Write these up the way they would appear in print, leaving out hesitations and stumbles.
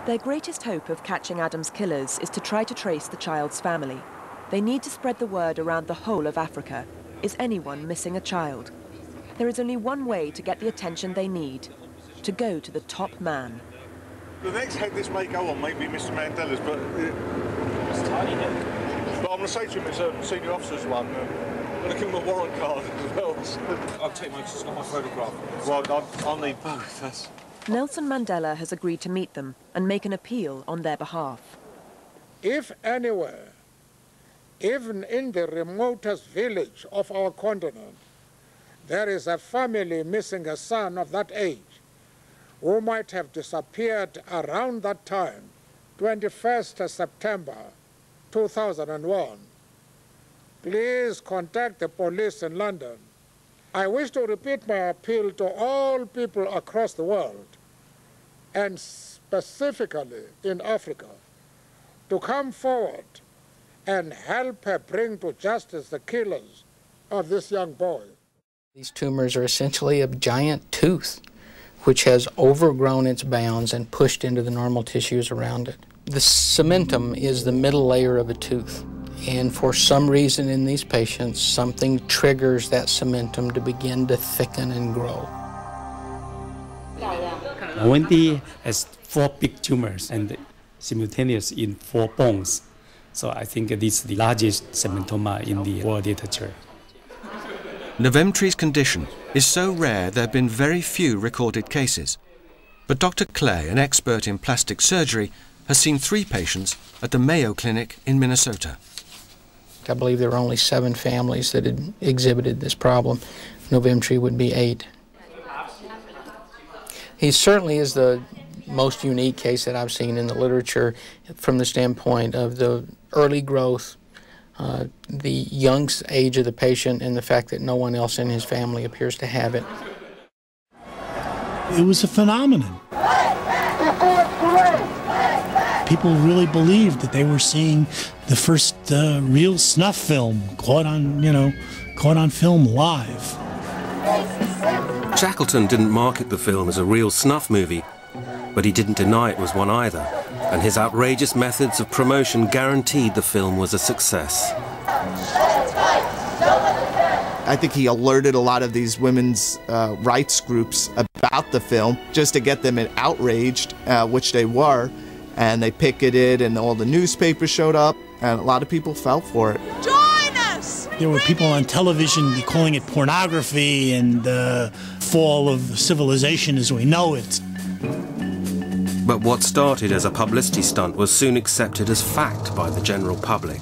Their greatest hope of catching Adam's killers is to try to trace the child's family. They need to spread the word around the whole of Africa. Is anyone missing a child? There is only one way to get the attention they need: to go to the top man. The next head this may go on may be Mr. Mandela's, but it's tiny head. But I'm going to say to him it's a senior officer's one. I'm going to give him a warrant card as well. I'll take my photograph. Well, I'll need both. Nelson Mandela has agreed to meet them and make an appeal on their behalf. If anywhere, even in the remotest village of our continent, there is a family missing a son of that age who might have disappeared around that time, 21st September 2001, please contact the police in London. I wish to repeat my appeal to all people across the world, and specifically in Africa, to come forward and help her bring to justice the killers of this young boy. These tumors are essentially a giant tooth, which has overgrown its bounds and pushed into the normal tissues around it. The cementum is the middle layer of a tooth, and for some reason in these patients, something triggers that cementum to begin to thicken and grow. Wendy has 4 big tumors and simultaneous in 4 bones. So I think this is the largest cementoma in the world literature. Novemtry's condition is so rare there have been very few recorded cases. But Dr. Clay, an expert in plastic surgery, has seen 3 patients at the Mayo Clinic in Minnesota. I believe there were only 7 families that had exhibited this problem. Novemtry would be 8. He certainly is the most unique case that I've seen in the literature from the standpoint of the early growth, the young age of the patient, and the fact that no one else in his family appears to have it. It was a phenomenon. People really believed that they were seeing the first real snuff film caught on film live. Shackleton didn't market the film as a real snuff movie, but he didn't deny it was one either, and his outrageous methods of promotion guaranteed the film was a success. I think he alerted a lot of these women's rights groups about the film just to get them outraged, which they were, and they picketed and all the newspapers showed up, and a lot of people fell for it. Join us! There were people on television calling it pornography and the fall of civilization as we know it. But what started as a publicity stunt was soon accepted as fact by the general public.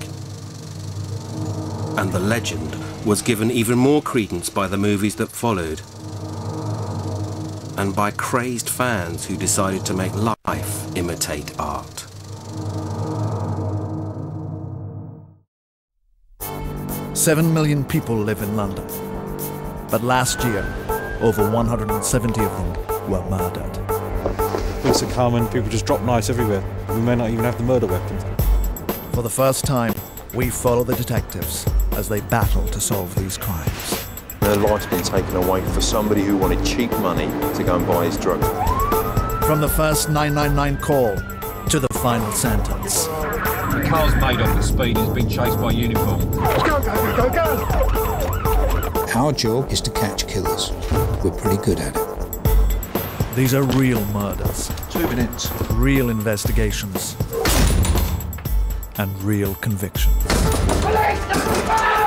And the legend was given even more credence by the movies that followed, and by crazed fans who decided to make life imitate art. "7 million people live in London, but last year, over 170 of them were murdered. Police are coming, people just drop knives everywhere. We may not even have the murder weapons. For the first time, we follow the detectives as they battle to solve these crimes. Their life's been taken away for somebody who wanted cheap money to go and buy his drug. From the first 999 call to the final sentence. The car's made off at speed and has been chased by uniform. Go, go, go, go! Our job is to catch killers. We're pretty good at it. These are real murders. 2 minutes. Real investigations. And real convictions. Police!